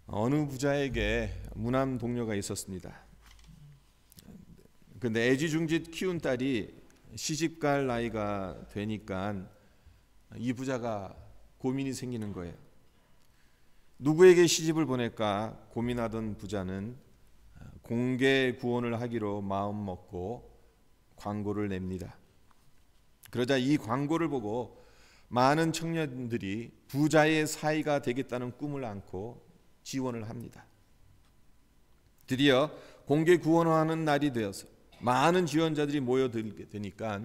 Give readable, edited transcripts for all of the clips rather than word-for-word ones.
어느 부자에게 무남 동료가 있었습니다. 근데 애지중지 키운 딸이 시집갈 나이가 되니까 이 부자가 고민이 생기는 거예요. 누구에게 시집을 보낼까 고민하던 부자는 공개 구원을 하기로 마음 먹고 광고를 냅니다. 그러자 이 광고를 보고 많은 청년들이 부자의 사이가 되겠다는 꿈을 안고 지원을 합니다. 드디어 공개 구원하는 날이 되어서 많은 지원자들이 모여들게 되니까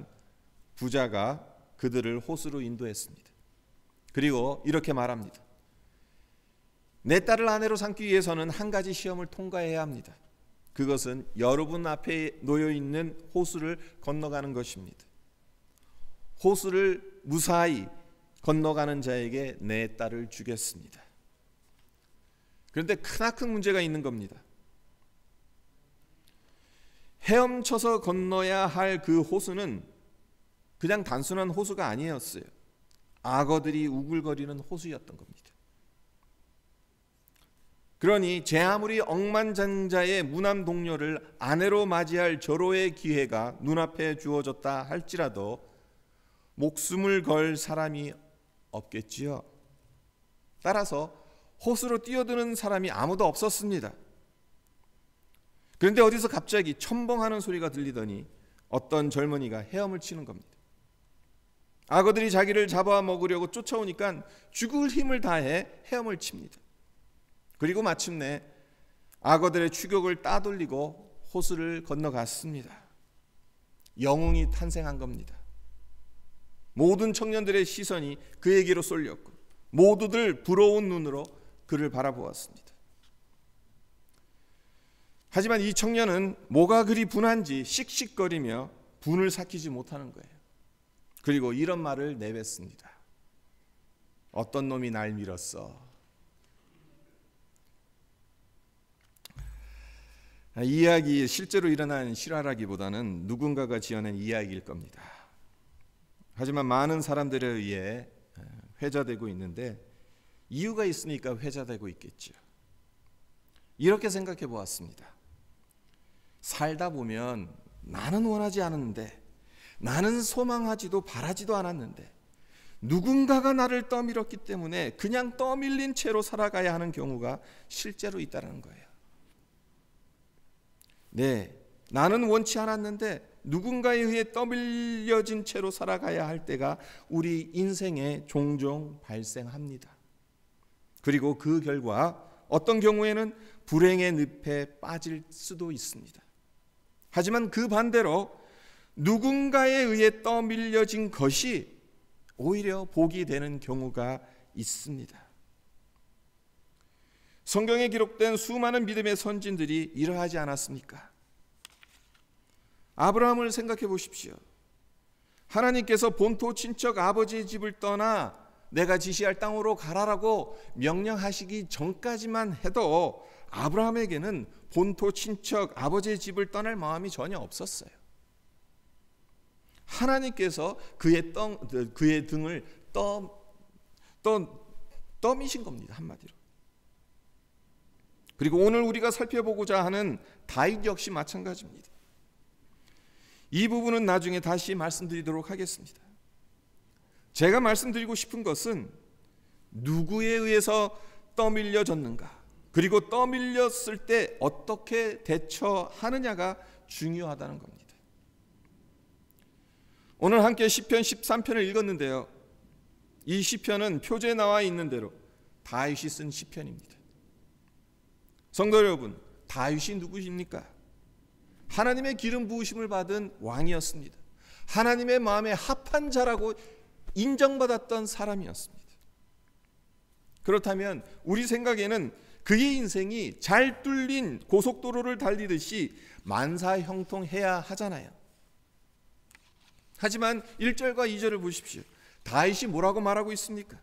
부자가 그들을 호수로 인도했습니다. 그리고 이렇게 말합니다. 내 딸을 아내로 삼기 위해서는 한 가지 시험을 통과해야 합니다. 그것은 여러분 앞에 놓여 있는 호수를 건너가는 것입니다. 호수를 무사히 건너가는 자에게 내 딸을 주겠습니다. 그런데 크나큰 문제가 있는 겁니다. 헤엄쳐서 건너야 할 그 호수는 그냥 단순한 호수가 아니었어요. 악어들이 우글거리는 호수였던 겁니다. 그러니 제 아무리 억만장자의 무남 동료를 아내로 맞이할 절호의 기회가 눈앞에 주어졌다 할지라도 목숨을 걸 사람이 없겠지요. 따라서 호수로 뛰어드는 사람이 아무도 없었습니다. 그런데 어디서 갑자기 첨벙하는 소리가 들리더니 어떤 젊은이가 헤엄을 치는 겁니다. 악어들이 자기를 잡아먹으려고 쫓아오니까 죽을 힘을 다해 헤엄을 칩니다. 그리고 마침내 악어들의 추격을 따돌리고 호수를 건너갔습니다. 영웅이 탄생한 겁니다. 모든 청년들의 시선이 그에게로 쏠렸고 모두들 부러운 눈으로 그를 바라보았습니다. 하지만 이 청년은 뭐가 그리 분한지 씩씩거리며 분을 삭히지 못하는 거예요. 그리고 이런 말을 내뱉습니다. 어떤 놈이 날 밀었어. 이 이야기 실제로 일어난 실화라기보다는 누군가가 지어낸 이야기일 겁니다. 하지만 많은 사람들에 의해 회자되고 있는데 이유가 있으니까 회자되고 있겠죠. 이렇게 생각해 보았습니다. 살다 보면 나는 원하지 않았는데, 나는 소망하지도 바라지도 않았는데 누군가가 나를 떠밀었기 때문에 그냥 떠밀린 채로 살아가야 하는 경우가 실제로 있다는 거예요. 네, 나는 원치 않았는데 누군가에 의해 떠밀려진 채로 살아가야 할 때가 우리 인생에 종종 발생합니다. 그리고 그 결과 어떤 경우에는 불행의 늪에 빠질 수도 있습니다. 하지만 그 반대로 누군가에 의해 떠밀려진 것이 오히려 복이 되는 경우가 있습니다. 성경에 기록된 수많은 믿음의 선진들이 이러하지 않았습니까? 아브라함을 생각해 보십시오. 하나님께서 본토 친척 아버지의 집을 떠나 내가 지시할 땅으로 가라라고 명령하시기 전까지만 해도 아브라함에게는 본토 친척 아버지의 집을 떠날 마음이 전혀 없었어요. 하나님께서 그의 등을 떠미신 겁니다. 한마디로. 그리고 오늘 우리가 살펴보고자 하는 다윗 역시 마찬가지입니다. 이 부분은 나중에 다시 말씀드리도록 하겠습니다. 제가 말씀드리고 싶은 것은 누구에 의해서 떠밀려졌는가, 그리고 떠밀렸을 때 어떻게 대처하느냐가 중요하다는 겁니다. 오늘 함께 시편 13편을 읽었는데요. 이 시편은 표제에 나와 있는 대로 다윗이 쓴 시편입니다. 성도 여러분, 다윗이 누구십니까? 하나님의 기름 부으심을 받은 왕이었습니다. 하나님의 마음에 합한 자라고 인정받았던 사람이었습니다. 그렇다면 우리 생각에는 그의 인생이 잘 뚫린 고속도로를 달리듯이 만사형통해야 하잖아요. 하지만 1절과 2절을 보십시오. 다윗이 뭐라고 말하고 있습니까?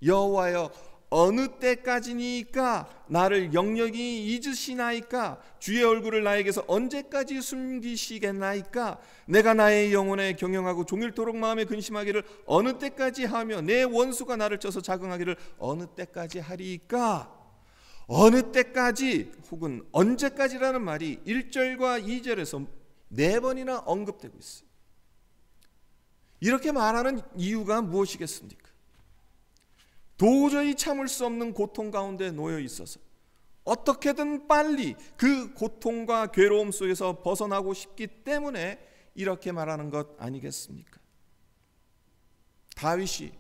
여호와여, 어느 때까지니까 나를 영영히 잊으시나이까? 주의 얼굴을 나에게서 언제까지 숨기시겠나이까? 내가 나의 영혼에 경영하고 종일토록 마음에 근심하기를 어느 때까지 하며 내 원수가 나를 쪄서 자긍하기를 어느 때까지 하리이까? 어느 때까지 혹은 언제까지라는 말이 1절과 2절에서 4번이나 언급되고 있어요. 이렇게 말하는 이유가 무엇이겠습니까? 도저히 참을 수 없는 고통 가운데 놓여 있어서 어떻게든 빨리 그 고통과 괴로움 속에서 벗어나고 싶기 때문에 이렇게 말하는 것 아니겠습니까? 다윗이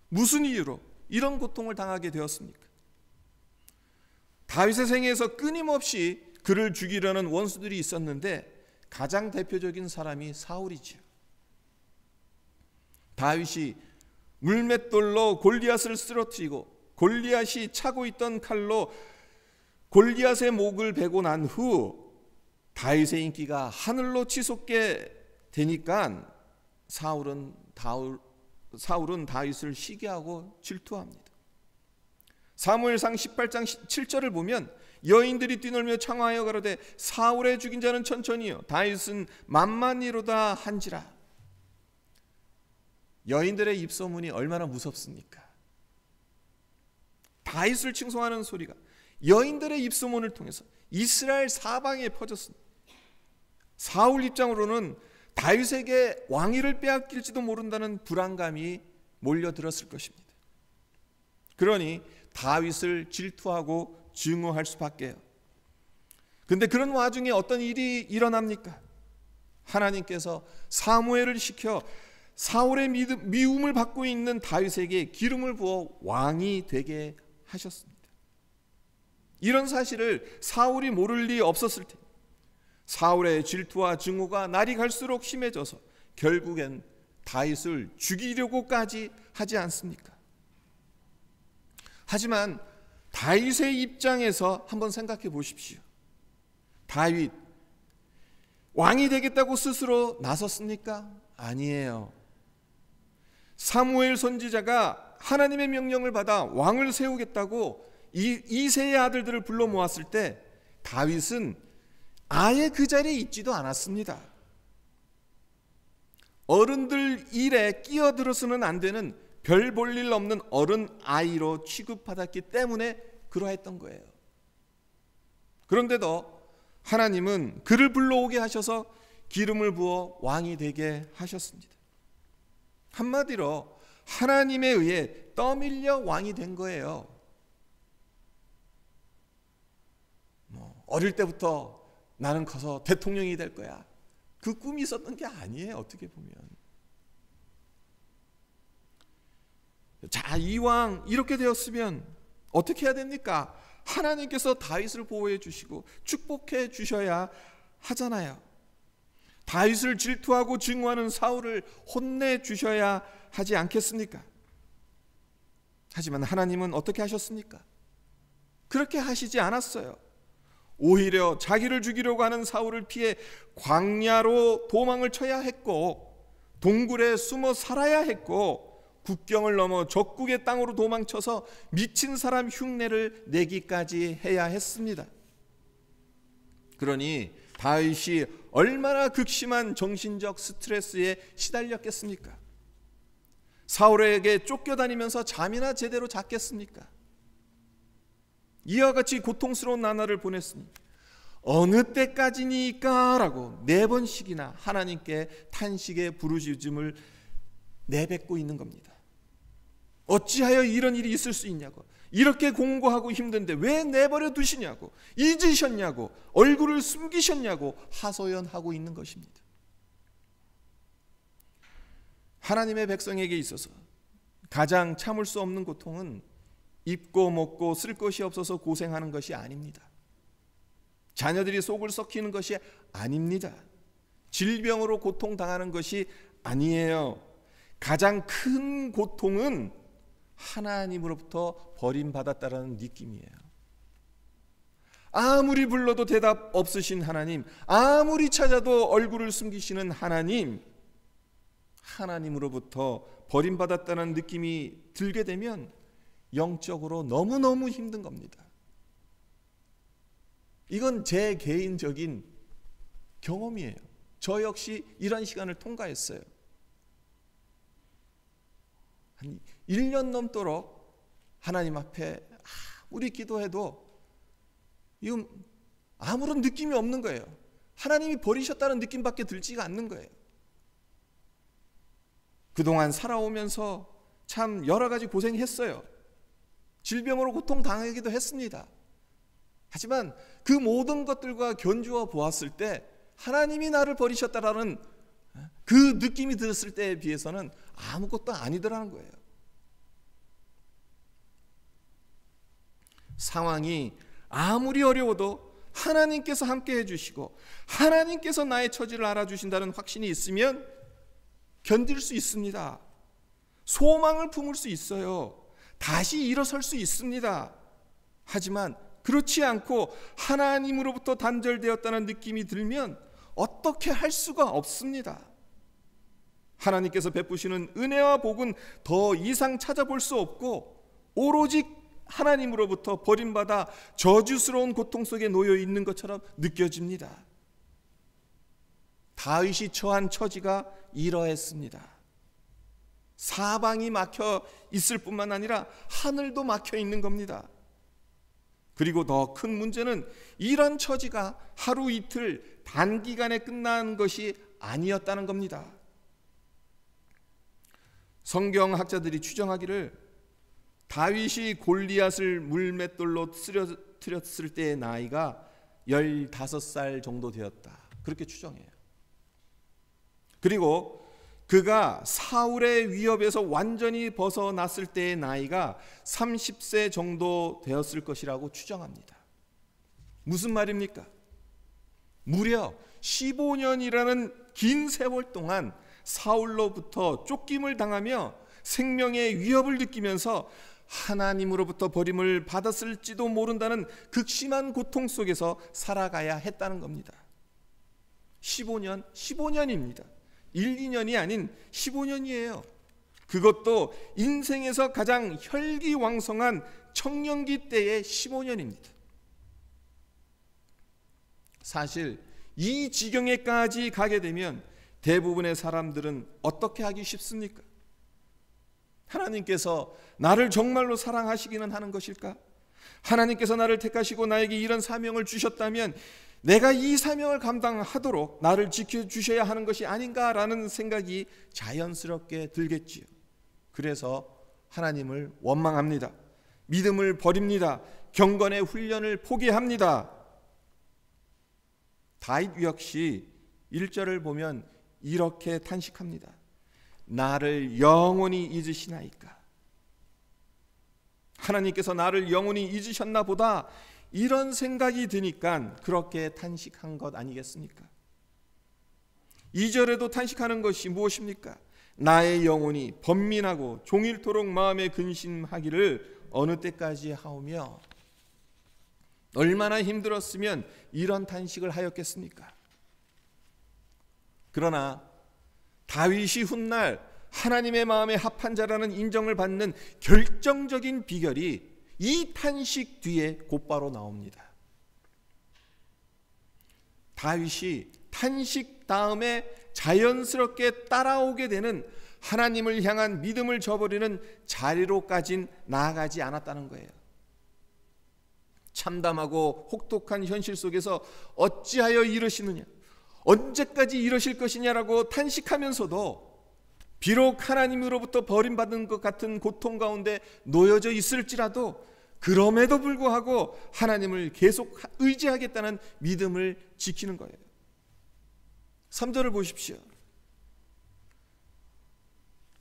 무슨 이유로 이런 고통을 당하게 되었습니까? 다윗의 생애에서 끊임없이 그를 죽이려는 원수들이 있었는데 가장 대표적인 사람이 사울이지요. 다윗이 물맷돌로 골리앗을 쓰러뜨리고 골리앗이 차고 있던 칼로 골리앗의 목을 베고 난 후 다윗의 인기가 하늘로 치솟게 되니까 사울은 다윗을 시기하고 질투합니다. 사무엘상 18장 7절을 보면 여인들이 뛰놀며 청하여 가로되 사울의 죽인 자는 천천히요 다윗은 만만히로다 한지라. 여인들의 입소문이 얼마나 무섭습니까? 다윗을 칭송하는 소리가 여인들의 입소문을 통해서 이스라엘 사방에 퍼졌습니다. 사울 입장으로는 다윗에게 왕위를 빼앗길지도 모른다는 불안감이 몰려들었을 것입니다. 그러니 다윗을 질투하고 증오할 수밖에요. 그런데 그런 와중에 어떤 일이 일어납니까? 하나님께서 사무엘을 시켜 사울의 미움을 받고 있는 다윗에게 기름을 부어 왕이 되게 하셨습니다. 이런 사실을 사울이 모를 리 없었을 때 사울의 질투와 증오가 날이 갈수록 심해져서 결국엔 다윗을 죽이려고까지 하지 않습니까? 하지만 다윗의 입장에서 한번 생각해 보십시오. 다윗 왕이 되겠다고 스스로 나섰습니까? 아니에요. 사무엘 선지자가 하나님의 명령을 받아 왕을 세우겠다고 이새의 아들들을 불러 모았을 때 다윗은 아예 그 자리에 있지도 않았습니다. 어른들 일에 끼어들어서는 안 되는 별 볼 일 없는 어른 아이로 취급받았기 때문에 그러했던 거예요. 그런데도 하나님은 그를 불러오게 하셔서 기름을 부어 왕이 되게 하셨습니다. 한마디로 하나님에 의해 떠밀려 왕이 된 거예요. 어릴 때부터 나는 커서 대통령이 될 거야. 그 꿈이 있었던 게 아니에요. 어떻게 보면. 자, 이왕 이렇게 되었으면 어떻게 해야 됩니까? 하나님께서 다윗을 보호해 주시고 축복해 주셔야 하잖아요. 다윗을 질투하고 증오하는 사울을 혼내 주셔야 하지 않겠습니까? 하지만 하나님은 어떻게 하셨습니까? 그렇게 하시지 않았어요. 오히려 자기를 죽이려고 하는 사울을 피해 광야로 도망을 쳐야 했고 동굴에 숨어 살아야 했고 국경을 넘어 적국의 땅으로 도망쳐서 미친 사람 흉내를 내기까지 해야 했습니다. 그러니 다윗이 얼마나 극심한 정신적 스트레스에 시달렸겠습니까? 사울에게 쫓겨다니면서 잠이나 제대로 잤겠습니까? 이와 같이 고통스러운 나날을 보냈으니 어느 때까지니까 라고 4번씩이나 하나님께 탄식의 부르짖음을 내뱉고 있는 겁니다. 어찌하여 이런 일이 있을 수 있냐고, 이렇게 공고하고 힘든데 왜 내버려 두시냐고, 잊으셨냐고, 얼굴을 숨기셨냐고 하소연하고 있는 것입니다. 하나님의 백성에게 있어서 가장 참을 수 없는 고통은 입고 먹고 쓸 것이 없어서 고생하는 것이 아닙니다. 자녀들이 속을 썩히는 것이 아닙니다. 질병으로 고통당하는 것이 아니에요. 가장 큰 고통은 하나님으로부터 버림받았다라는 느낌이에요. 아무리 불러도 대답 없으신 하나님, 아무리 찾아도 얼굴을 숨기시는 하나님, 하나님으로부터 버림받았다는 느낌이 들게 되면 영적으로 너무너무 힘든 겁니다. 이건 제 개인적인 경험이에요. 저 역시 이런 시간을 통과했어요. 한 1년 넘도록 하나님 앞에 아무리 기도해도 이건 아무런 느낌이 없는 거예요. 하나님이 버리셨다는 느낌밖에 들지가 않는 거예요. 그동안 살아오면서 참 여러 가지 고생했어요. 질병으로 고통당하기도 했습니다. 하지만 그 모든 것들과 견주어 보았을 때 하나님이 나를 버리셨다라는 그 느낌이 들었을 때에 비해서는 아무것도 아니더라는 거예요. 상황이 아무리 어려워도 하나님께서 함께 해주시고 하나님께서 나의 처지를 알아주신다는 확신이 있으면 견딜 수 있습니다. 소망을 품을 수 있어요. 다시 일어설 수 있습니다. 하지만 그렇지 않고 하나님으로부터 단절되었다는 느낌이 들면 어떻게 할 수가 없습니다. 하나님께서 베푸시는 은혜와 복은 더 이상 찾아볼 수 없고 오로지 하나님으로부터 버림받아 저주스러운 고통 속에 놓여 있는 것처럼 느껴집니다. 다윗이 처한 처지가 이러했습니다. 사방이 막혀 있을 뿐만 아니라 하늘도 막혀 있는 겁니다. 그리고 더 큰 문제는 이런 처지가 하루 이틀 단기간에 끝난 것이 아니었다는 겁니다. 성경학자들이 추정하기를 다윗이 골리앗을 물맷돌로 쓰러뜨렸을 때의 나이가 15살 정도 되었다. 그렇게 추정해요. 그리고 그가 사울의 위협에서 완전히 벗어났을 때의 나이가 30세 정도 되었을 것이라고 추정합니다. 무슨 말입니까? 무려 15년이라는 긴 세월 동안 사울로부터 쫓김을 당하며 생명의 위협을 느끼면서 하나님으로부터 버림을 받았을지도 모른다는 극심한 고통 속에서 살아가야 했다는 겁니다. 15년입니다. 1, 2년이 아닌 15년이에요. 그것도 인생에서 가장 혈기왕성한 청년기 때의 15년입니다. 사실 이 지경에까지 가게 되면 대부분의 사람들은 어떻게 하기 쉽습니까? 하나님께서 나를 정말로 사랑하시기는 하는 것일까? 하나님께서 나를 택하시고 나에게 이런 사명을 주셨다면 내가 이 사명을 감당하도록 나를 지켜주셔야 하는 것이 아닌가라는 생각이 자연스럽게 들겠지요. 그래서 하나님을 원망합니다. 믿음을 버립니다. 경건의 훈련을 포기합니다. 다윗 역시 1절을 보면 이렇게 탄식합니다. 나를 영원히 잊으시나이까? 하나님께서 나를 영원히 잊으셨나 보다, 이런 생각이 드니까 그렇게 탄식한 것 아니겠습니까? 2절에도 탄식하는 것이 무엇입니까? 나의 영혼이 번민하고 종일토록 마음에 근심하기를 어느 때까지 하오며. 얼마나 힘들었으면 이런 탄식을 하였겠습니까? 그러나 다윗이 훗날 하나님의 마음에 합한 자라는 인정을 받는 결정적인 비결이 이 탄식 뒤에 곧바로 나옵니다. 다윗이 탄식 다음에 자연스럽게 따라오게 되는 하나님을 향한 믿음을 저버리는 자리로까진 나아가지 않았다는 거예요. 참담하고 혹독한 현실 속에서 어찌하여 이러시느냐, 언제까지 이러실 것이냐라고 탄식하면서도 비록 하나님으로부터 버림받은 것 같은 고통 가운데 놓여져 있을지라도 그럼에도 불구하고 하나님을 계속 의지하겠다는 믿음을 지키는 거예요. 3절을 보십시오.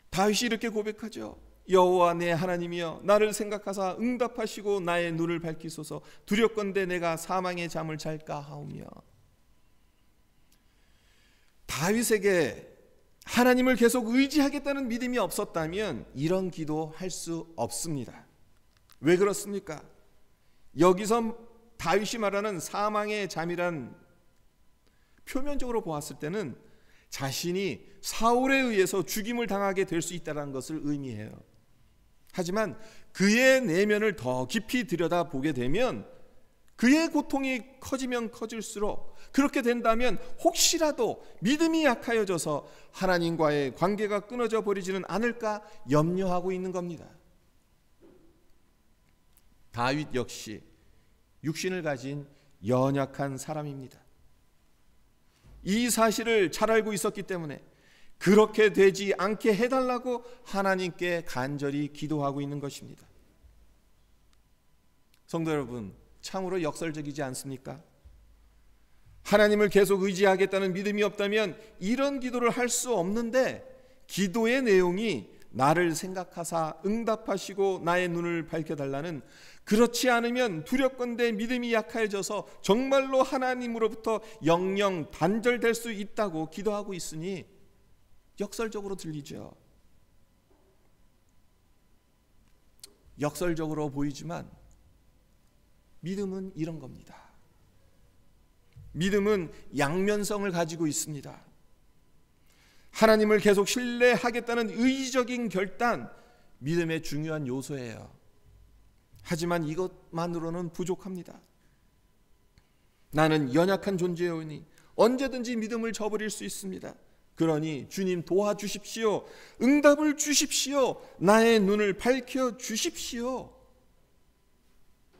다윗이 이렇게 고백하죠. 여호와 내 하나님이여, 나를 생각하사 응답하시고 나의 눈을 밝히소서. 두렵건대 내가 사망의 잠을 잘까 하오며. 다윗에게 하나님을 계속 의지하겠다는 믿음이 없었다면 이런 기도 할 수 없습니다. 왜 그렇습니까? 여기서 다윗이 말하는 사망의 잠이란 표면적으로 보았을 때는 자신이 사울에 의해서 죽임을 당하게 될 수 있다는 것을 의미해요. 하지만 그의 내면을 더 깊이 들여다보게 되면 그의 고통이 커지면 커질수록, 그렇게 된다면 혹시라도 믿음이 약하여져서 하나님과의 관계가 끊어져 버리지는 않을까 염려하고 있는 겁니다. 다윗 역시 육신을 가진 연약한 사람입니다. 이 사실을 잘 알고 있었기 때문에 그렇게 되지 않게 해달라고 하나님께 간절히 기도하고 있는 것입니다. 성도 여러분, 참으로 역설적이지 않습니까? 하나님을 계속 의지하겠다는 믿음이 없다면 이런 기도를 할 수 없는데, 기도의 내용이 나를 생각하사 응답하시고 나의 눈을 밝혀달라는, 그렇지 않으면 두렵건대 믿음이 약해져서 정말로 하나님으로부터 영영 단절될 수 있다고 기도하고 있으니 역설적으로 들리죠. 역설적으로 보이지만 믿음은 이런 겁니다. 믿음은 양면성을 가지고 있습니다. 하나님을 계속 신뢰하겠다는 의지적인 결단, 믿음의 중요한 요소예요. 하지만 이것만으로는 부족합니다. 나는 연약한 존재이오니 언제든지 믿음을 저버릴 수 있습니다. 그러니 주님 도와주십시오. 응답을 주십시오. 나의 눈을 밝혀주십시오.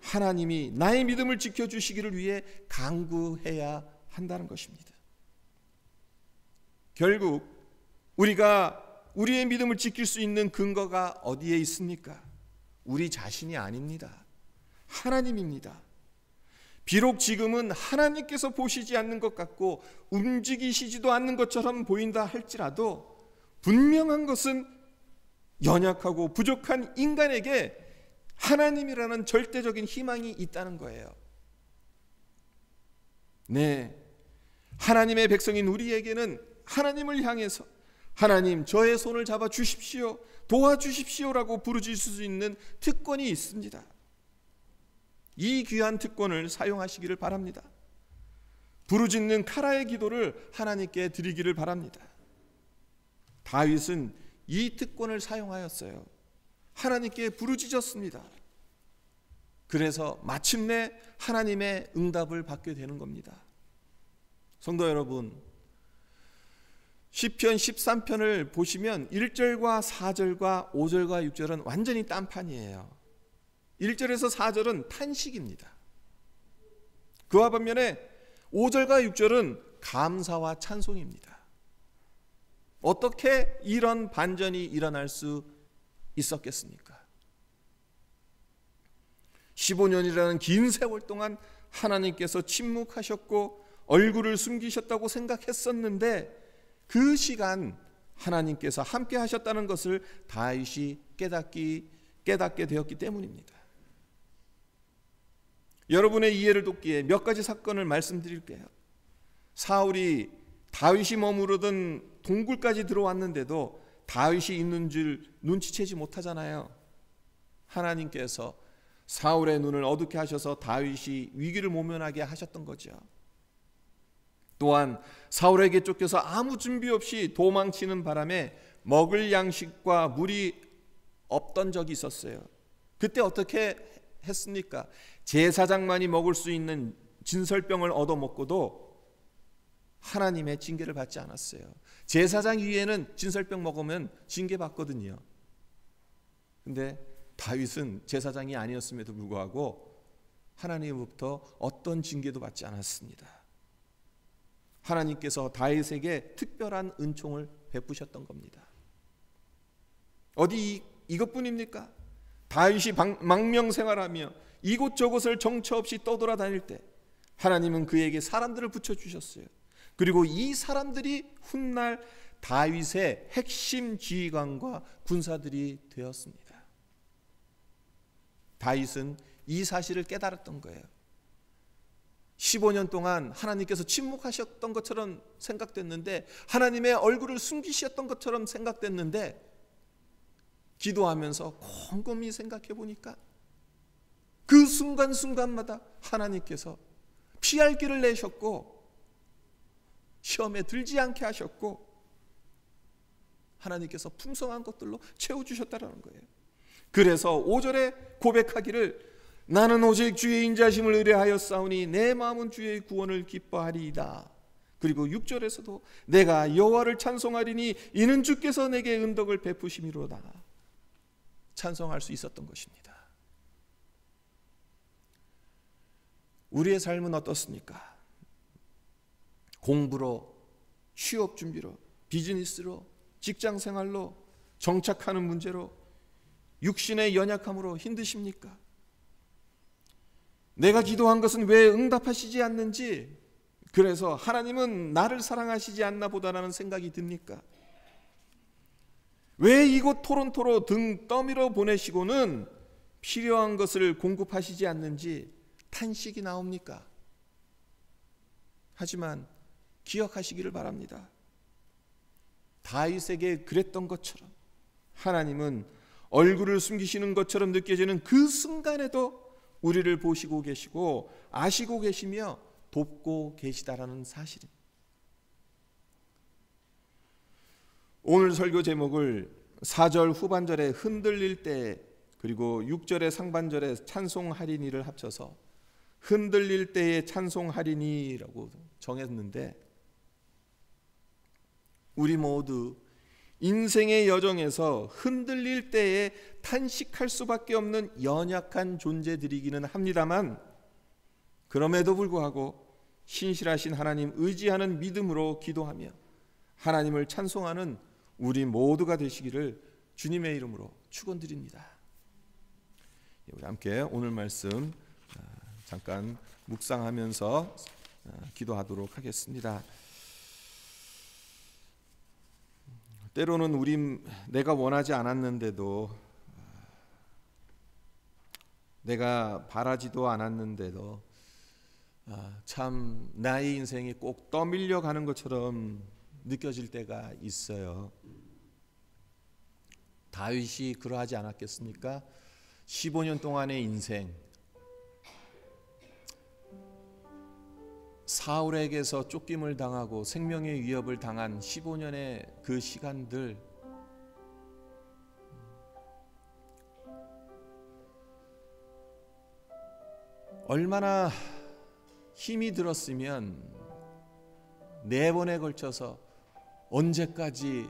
하나님이 나의 믿음을 지켜주시기를 위해 간구해야 한다는 것입니다. 결국 우리가 우리의 믿음을 지킬 수 있는 근거가 어디에 있습니까? 우리 자신이 아닙니다. 하나님입니다. 비록 지금은 하나님께서 보시지 않는 것 같고 움직이시지도 않는 것처럼 보인다 할지라도 분명한 것은 연약하고 부족한 인간에게 하나님이라는 절대적인 희망이 있다는 거예요. 네, 하나님의 백성인 우리에게는 하나님을 향해서 하나님, 저의 손을 잡아 주십시오, 도와주십시오라고 부르짖을 수 있는 특권이 있습니다. 이 귀한 특권을 사용하시기를 바랍니다. 부르짖는 카라의 기도를 하나님께 드리기를 바랍니다. 다윗은 이 특권을 사용하였어요. 하나님께 부르짖었습니다. 그래서 마침내 하나님의 응답을 받게 되는 겁니다. 성도 여러분, 시편 13편을 보시면 1절과 4절과 5절과 6절은 완전히 딴판이에요. 1절에서 4절은 탄식입니다. 그와 반면에 5절과 6절은 감사와 찬송입니다. 어떻게 이런 반전이 일어날 수 있었겠습니까? 15년이라는 긴 세월 동안 하나님께서 침묵하셨고 얼굴을 숨기셨다고 생각했었는데, 그 시간 하나님께서 함께 하셨다는 것을 다윗이 깨닫게 되었기 때문입니다. 여러분의 이해를 돕기에 몇 가지 사건을 말씀드릴게요. 사울이 다윗이 머무르던 동굴까지 들어왔는데도 다윗이 있는 줄 눈치채지 못하잖아요. 하나님께서 사울의 눈을 어둡게 하셔서 다윗이 위기를 모면하게 하셨던 거죠. 또한 사울에게 쫓겨서 아무 준비 없이 도망치는 바람에 먹을 양식과 물이 없던 적이 있었어요. 그때 어떻게 했습니까? 제사장만이 먹을 수 있는 진설병을 얻어먹고도 하나님의 징계를 받지 않았어요. 제사장 위에는 진설병 먹으면 징계받거든요. 근데 다윗은 제사장이 아니었음에도 불구하고 하나님으로부터 어떤 징계도 받지 않았습니다. 하나님께서 다윗에게 특별한 은총을 베푸셨던 겁니다. 어디 이것뿐입니까? 다윗이 망명생활하며 이곳저곳을 정처 없이 떠돌아다닐 때 하나님은 그에게 사람들을 붙여주셨어요. 그리고 이 사람들이 훗날 다윗의 핵심 지휘관과 군사들이 되었습니다. 다윗은 이 사실을 깨달았던 거예요. 15년 동안 하나님께서 침묵하셨던 것처럼 생각됐는데, 하나님의 얼굴을 숨기셨던 것처럼 생각됐는데, 기도하면서 곰곰이 생각해 보니까 그 순간순간마다 하나님께서 피할 길을 내셨고 시험에 들지 않게 하셨고 하나님께서 풍성한 것들로 채워주셨다는 거예요. 그래서 5절에 고백하기를 나는 오직 주의 인자심을 의뢰하였사오니 내 마음은 주의 구원을 기뻐하리이다. 그리고 6절에서도 내가 여호와를 찬송하리니 이는 주께서 내게 은덕을 베푸심이로다. 찬송할 수 있었던 것입니다. 우리의 삶은 어떻습니까? 공부로, 취업 준비로, 비즈니스로, 직장 생활로, 정착하는 문제로, 육신의 연약함으로 힘드십니까? 내가 기도한 것은 왜 응답하시지 않는지, 그래서 하나님은 나를 사랑하시지 않나 보다라는 생각이 듭니까? 왜 이곳 토론토로 등 떠밀어 보내시고는 필요한 것을 공급하시지 않는지 탄식이 나옵니까? 하지만 기억하시기를 바랍니다. 다윗에게 그랬던 것처럼 하나님은 얼굴을 숨기시는 것처럼 느껴지는 그 순간에도 우리를 보시고 계시고 아시고 계시며 돕고 계시다라는 사실입니다. 오늘 설교 제목을 4절 후반절에 흔들릴 때, 그리고 6절의 상반절에 찬송하리니를 합쳐서 흔들릴 때의 찬송하리니라고 정했는데, 우리 모두 인생의 여정에서 흔들릴 때에 탄식할 수밖에 없는 연약한 존재들이기는 합니다만, 그럼에도 불구하고 신실하신 하나님 의지하는 믿음으로 기도하며 하나님을 찬송하는 우리 모두가 되시기를 주님의 이름으로 축원드립니다. 우리 함께 오늘 말씀 잠깐 묵상하면서 기도하도록 하겠습니다. 때로는 내가 원하지 않았는데도, 내가 바라지도 않았는데도 참 나의 인생이 꼭 떠밀려 가는 것처럼 느껴질 때가 있어요. 다윗이 그러하지 않았겠습니까? 15년 동안의 인생, 사울에게서 쫓김을 당하고 생명의 위협을 당한 15년의 그 시간들, 얼마나 힘이 들었으면 4번에 걸쳐서 언제까지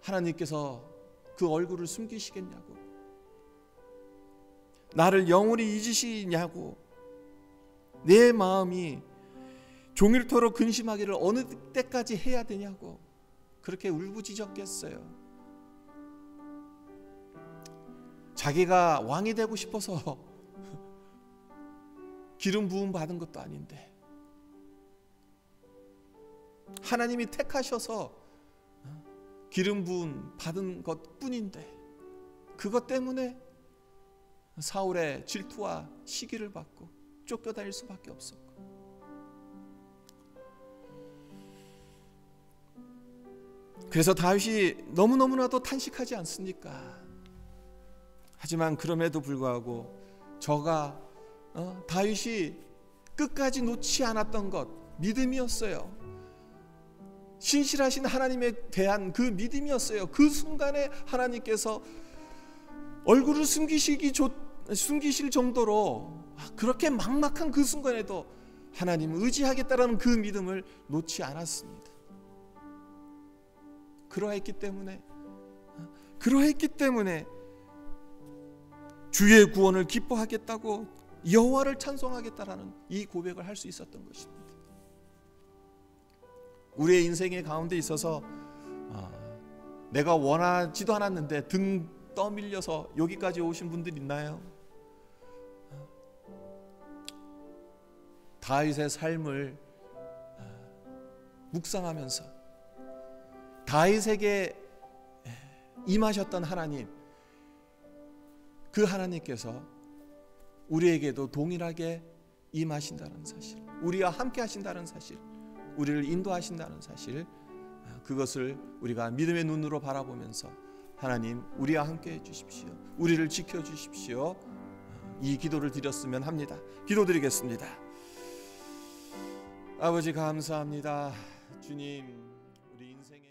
하나님께서 그 얼굴을 숨기시겠냐고, 나를 영원히 잊으시냐고, 내 마음이 종일토록 근심하기를 어느 때까지 해야 되냐고 그렇게 울부짖었겠어요. 자기가 왕이 되고 싶어서 기름 부음 받은 것도 아닌데, 하나님이 택하셔서 기름 부음 받은 것뿐인데, 그것 때문에 사울의 질투와 시기를 받고 쫓겨다닐 수밖에 없었고, 그래서 다윗이 너무너무나도 탄식하지 않습니까? 하지만 그럼에도 불구하고 다윗이 끝까지 놓지 않았던 것, 믿음이었어요. 신실하신 하나님에 대한 그 믿음이었어요. 그 순간에 하나님께서 얼굴을 숨기실 정도로, 그렇게 막막한 그 순간에도 하나님을 의지하겠다라는 그 믿음을 놓지 않았습니다. 그러했기 때문에 주의 구원을 기뻐하겠다고, 여호와를 찬송하겠다라는 이 고백을 할 수 있었던 것입니다. 우리의 인생의 가운데 있어서 내가 원하지도 않았는데 등 떠밀려서 여기까지 오신 분들 있나요? 다윗의 삶을 묵상하면서 다윗에게 임하셨던 하나님, 그 하나님께서 우리에게도 동일하게 임하신다는 사실, 우리와 함께 하신다는 사실, 우리를 인도하신다는 사실, 그것을 우리가 믿음의 눈으로 바라보면서 하나님, 우리와 함께 해주십시오, 우리를 지켜주십시오, 이 기도를 드렸으면 합니다. 기도드리겠습니다. 아버지 감사합니다. 주님, 우리 인생의